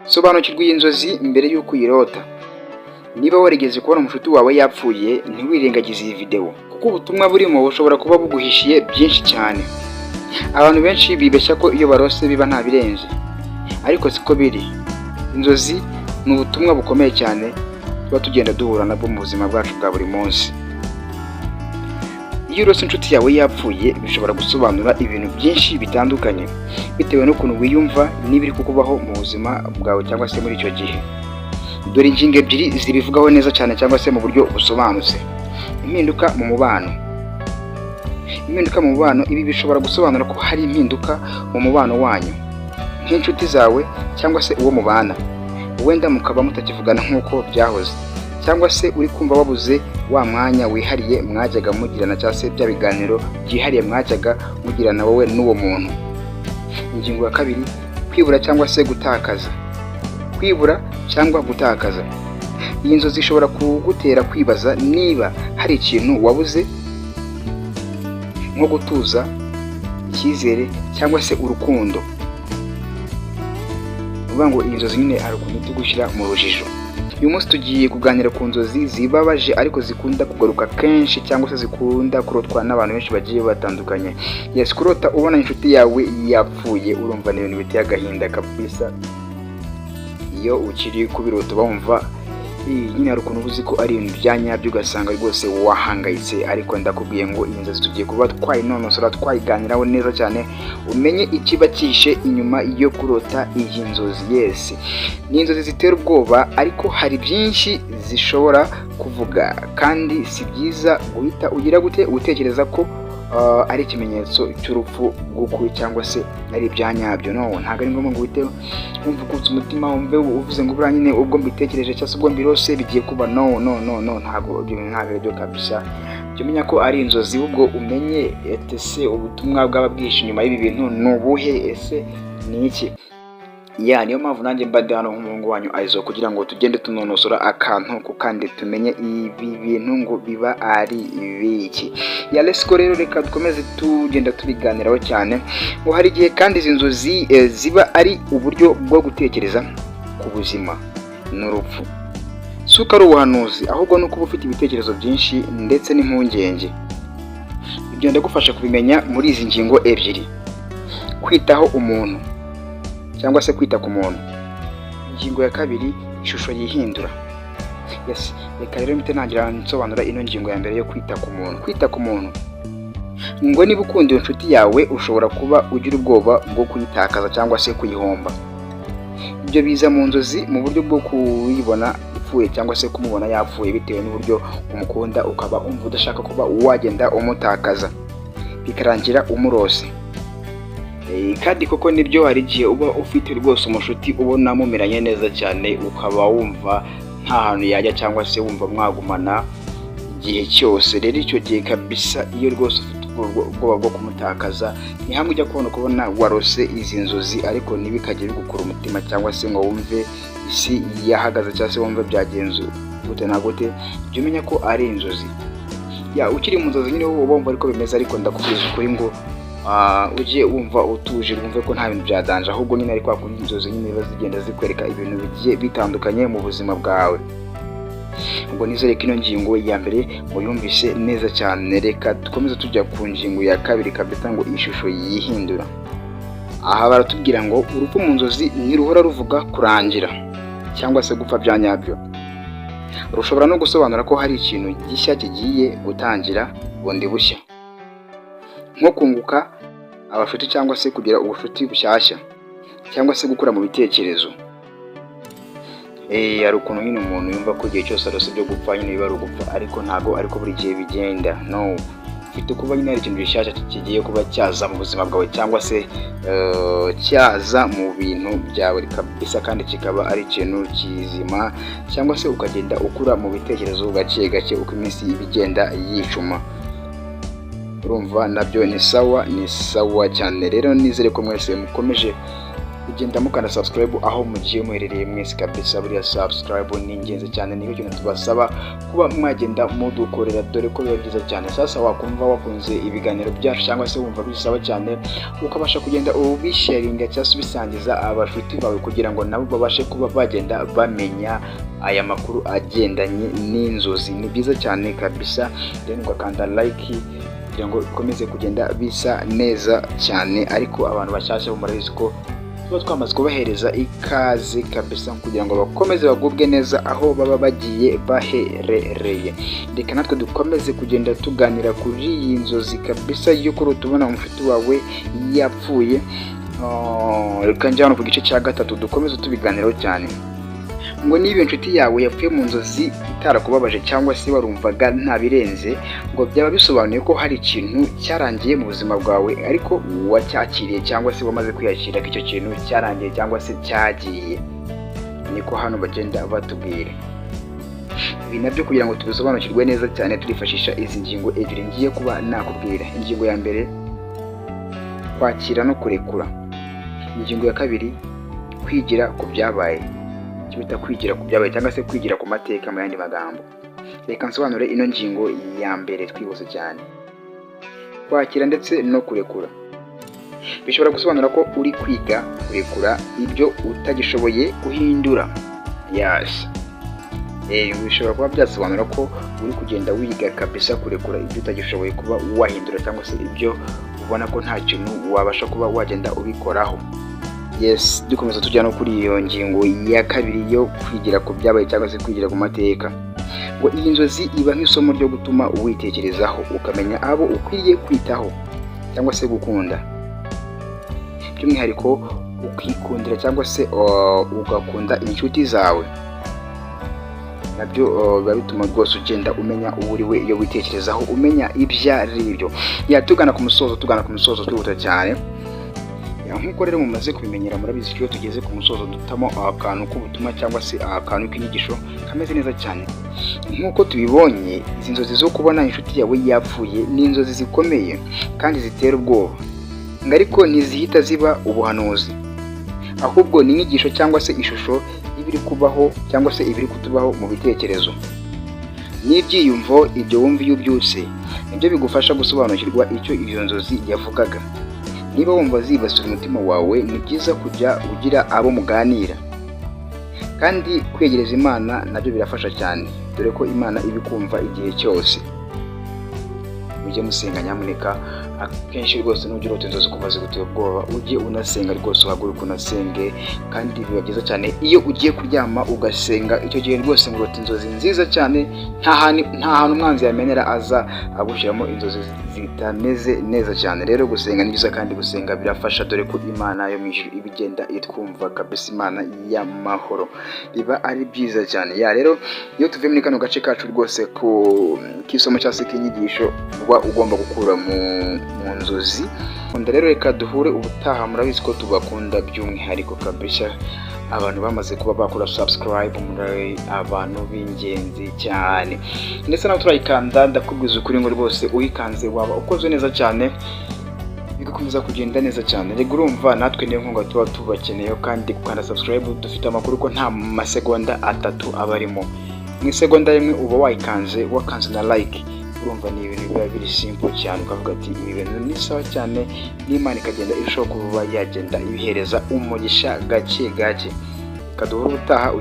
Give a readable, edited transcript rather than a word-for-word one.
Sobanukirwa iyi nzozi mbere y'uko uyirota. Niba warigeze kubona umushuti wawe yapfuye, ntiwirengagize iyi video kuko ubutumwa burimo bushobora kuba buguhishiye byinshi cyane. Abantu benshi bibeshya ko iyo barose biba nta birenze, ariko siko biri. Inzozi ni ubutumwa bukomeye cyane tuba tugenda duhura nabwo mu buzima bwacu bwa buri munsi. Iyo urose inshuti yawe yapfuye, bishobora gusobanura ibintu byinshi bitandukanye bitewe n'ukuntu wiyumva n'ibiri kukubaho mu buzima bwawe cyangwa se muri icyo gihe. Dore ingingo ebyiri zibivugaho neza cyane cyangwa se mu buryo busobanutse. Impinduka mu mubano. Impinduka mu mubano, ibi bishobora gusobanura ko hari impinduka mu mubano wanyu nk'inshuti zawe cyangwa se uwo mubana. Wenda mukaba mutakivugana nk'uko byahoze, cyangwa se uri kumva wabuze wa mwanya wihariye mwajyaga mugirana cyangwa se bya biganiro byihariye mwajyaga mugirana wowe n'uwo muntu. Ingingo ya kabiri, kwibura cyangwa se gutakaza. Kwibura cyangwa gutakaza. Iyi nzozi ishobora kugutera kwibaza niba hari ikintu wabuze, nko gutuza, icyizere cyangwa se urukundo. Uvuga ngo iyi nzozi nyine ari ukuntu tugushyira mu rujijo. Uyu munsi tugiye kuganira ku nzozi zibabaje ariko zikunda kugaruka kenshi cyangwa se zikunda kurotwa n'abantu benshi bagiye batandukanye. Yes, kurota ubona inshuti yawe yapfuye, urumva ni ibintu biteye agahinda kabisa. Iyo ukiri kubirota bumva nyine hari ukuntu uzi ko ari ibintu bya nyabyo, ugasanga rwose wahangayitse. Ariko ndakubwiye ngo iyi nzozi tugiye kuba twayinonosora, twayiganiraho neza cyane, umenye ikiba cyihishe inyuma yo kurota iyi nzozi. Yes, ni inzozi zitera ubwoba ariko hari byinshi zishobora kuvuga, kandi si byiza guhita ugira gute utekereza ko ari ikimenyetso cy'urupfu rw'ukuri cyangwa se ari ibya nyabyo. No, ntabwo ari ngombwa ngo uhite wumva ukutse umutima wumve uvuze ngo buriya nyine ubwo mbitekereje cyangwa se ubwo mbirose bigiye kuba. No, ntabwo ibyo byo kabisa. Jya umenya ko ari inzozi, ubwo umenye ese ubutumwa bwaba bwihishe inyuma y'ibi bintu ni ubuhe, ese ni iki? Niyo mpamvu nanjye mbade hano nk'umuhungu wanyu Aizo, kugira ngo tugende tunonosora akantu ku kandi tumenye ibi bintu ngo biba ari ibiki. Let's go rero, reka dukomeze tugenda tubiganiraho cyane. Ngo hari igihe kandi izi nzozi ziba ari uburyo bwo gutekereza ku buzima n'urupfu. Si uko ari ubuhanuzi, ahubwo ni uko uba ufite ibitekerezo byinshi ndetse n'impungenge. Ibyo ndagufasha kubimenya muri izi ngingo ebyiri: kwitaho umuntu cyangwa se kwita ku muntu. Ingingo ya kabiri, ishusho yihindura. Yes, reka rero mpite ntangira nsobanura ino ngingo ya mbere yo kwita ku muntu. Kwita ku muntu, ngo niba ukunda iyo nshuti yawe, ushobora kuba ugira ubwoba bwo kuyitakaza cyangwa se kuyihomba. Ibyo biza mu nzozi mu buryo bwo kuyibona ipfuye cyangwa se kumubona yapfuye, bitewe n'uburyo umukunda ukaba umva udashaka kuba wagenda umutakaza, bikarangira umurose. Kandi koko nibyo, hari igihe uba ufite rwose umushuti ubona mumeranye neza cyane, ukaba wumva nta hantu yajya cyangwa se wumva mwagumana igihe cyose. Rero icyo gihe kabisa, iyo rwose ufite ubwoba bwo kumutakaza, ni hamwe ujya kubona warose izi nzozi, ariko ntibikajye bigukura umutima cyangwa se ngo wumve isi yahagaze cyangwa se wumve byagenze gute na gute. Jya umenya ko ari inzozi. Ukiri mu nzozi nyine uba wumva ariko bimeze, ariko ndakubwiza ukuri ngo ujye wumva utuje, wumve ko nta bintu byadanje, ahubwo nyine ariko kuri inzozi nyine biba zigenda zikwereka ibintu bigiye bitandukanye mu buzima bwawe. Ubwo nizere ko ino ngingo ya mbere muyumvise neza cyane. Reka dukomeze tujya ku ngingo ya kabiri kabisa, ngo ishusho yihindura. Aha baratubwira ngo urupfu mu nzozi ntiruhora ruvuga kurangira cyangwa se gupfa bya nyabyo. Rushobora no gusobanura ko hari ikintu gishya kigiye gutangira bundi bushya, nko kunguka abashuti cyangwa se kugira ubushuti bushyashya cyangwa se gukura mu bitekerezo. Hari ukuntu nyine umuntu yumva ko igihe cyose arose byo gupfa nyine biba ari ugupfa, ariko ntabwo ariko buri gihe bigenda. No, ufite kuba nyine hari ikintu gishyashya kigiye kuba cyaza mu buzima bwawe cyangwa se cyaza mu bintu byawe kabisa, kandi kikaba ari ikintu kizima, cyangwa se ukagenda ukura mu bitekerezo gake gake uko iminsi ibigenda yicuma. Urumva nabyo ni sawa cyane. Rero nizere ko mwese mukomeje kugenda mukanda subscribe aho mugiye muherereye mwese kabisa. Buriya subscribe ni ingenzi cyane, niyo kintu tubasaba kuba mwagenda mudukorera, dore ko biba byiza cyane. Sasa wakumva wakunze ibiganiro byacu cyangwa se wumva bisaba cyane, ukabasha kugenda ubisharinga cyangwa se ubisangiza abashuti bawe kugira ngo nabo babashe kuba bagenda bamenya aya makuru agendanye n'inzozi. Ni byiza cyane kabisa, rero ugakanda like kugira ngo ikomeze kugenda bisa neza cyane. Ariko abantu bashyashya murabizi ko tuba twamaze kubahereza ikaze kabisa kugira ngo bakomeze bagubwe neza aho baba bagiye baherereye. Reka natwe dukomeze kugenda tuganira kuri iyi nzozi kabisa y'uko tubona umufuti wawe yapfuye. Reka njyana ku gice cya gatatu dukomeze tubiganiraho cyane. Ngo niba inshuti yawe yapfuye mu nzozi itarakubabaje cyangwa se warumvaga nta birenze, ngo byaba bisobanuye ko hari ikintu cyarangiye mu buzima bwawe ariko wacyakiriye cyangwa se wamaze kwiyakira ko icyo kintu cyarangiye cyangwa se cyagiye. Niko hano bagenda batubwira. Ibi nabyo kugira ngo tubisobanukirwe neza cyane turifashisha izi ngingo ebyiri ngiye kuba nakubwira. Ingingo ya mbere, kwakira no kurekura. Ingingo ya kabiri, kwigira ku byabaye. Bita kwigira ku byabaye cyangwa se kwigira ku mateka mu yandi magambo. Reka nsobanure ino ngingo ya mbere twihuse cyane. Kwakira ndetse no kurekura bishobora gusobanura ko uri kwiga kurekura ibyo utagishoboye guhindura. Yes. Bishobora kuba byasobanura ko uri kugenda wiga kabisa kurekura ibyo utagishoboye kuba wahindura cyangwa se ibyo ubona ko nta kintu wabasha kuba wagenda ubikoraho. Yes, dukomeza tujya no kuri iyo ngingo ya kabiri yo kwigira ku byabaye cyangwa se kwigira ku mateka. Ngo iyi nzozi iba nk'isomo ryo gutuma uwitekerezaho ukamenya abo ukwiye kwitaho cyangwa se gukunda, by'umwihariko ukikundira cyangwa se ugakunda inshuti zawe. Nabyo biba bituma rwose ugenda umenya uwo uri we iyo witekerezaho, umenya ibyo ari byo. Tugana ku musozo twihuta cyane. Nk'uko rero mumaze kubimenyera murabizi ko tugeze ku musozo dutamo akantu k'ubutumwa cyangwa se akantu k'inyigisho kameze neza cyane. Nk'uko tubibonye, izi nzozi zo kubona inshuti yawe yapfuye ni inzozi zikomeye kandi zitera ubwoba, ariko ntizihita ziba ubuhanuzi, ahubwo ni inyigisho cyangwa se ishusho y'ibiri kubaho cyangwa se ibiri kutubaho mu bitekerezo n'ibyiyumvo. Ibyo wumva iyo ubyutse nibyo bigufasha gusobanukirwa icyo iyo nzozi yavugaga. Niba wumva zibasira umutima wawe, ni byiza kujya ugira abo muganira, kandi kwegereza Imana nabyo birafasha cyane, dore ko Imana ibikumva igihe cyose. Mujye musenga nyamuneka. Akenshi rwose nugira inzozi kumaze gutera ubwoba, ujye unasenga rwose, uhaguruka unasenge. Kandi biba byiza cyane iyo ugiye kuryama ugasenga. Icyo gihe rwose ngo inzozi nziza cyane, nta hantu umwanzi yamenera aza agushyiramo inzozi zitameze neza cyane. Rero gusenga ni byiza kandi gusenga birafasha, dore ko Imana yo mu ijuru ibigenda itwumva kabisa, Imana y'amahoro. Biba ari byiza cyane. Rero iyo tuvuye muri kano gace kacu rwose k'isomo cyangwa se k'inyigisho uba ugomba gukura mu nzozi. Rero reka duhure ubutaha. Murabizi ko tubakunda by'umwihariko kabisa. Abantu bamaze kuba bakora subscribe muri abantu b'ingenzi cyane, ndetse nawe turayikanda. Ndakubwiza ukuri ngo rwose uyikanze waba ukoze neza cyane, bigakomeza kugenda neza cyane. Rego urumva natwe niyo nkunga tuba tubakeneyeho, kandi gukanda subscribe dufite amakuru ko nta masegonda 3 aba arimo. Mu isegonda rimwe uba wakanze na like. Urumva ni ibintu biba biri simple cyane, ukavuga ati ibi bintu ni sawa cyane, n'Imana ikagenda irushaho kuba yagenda ibihereza umugisha gake gake. Kaduhura ubutaha.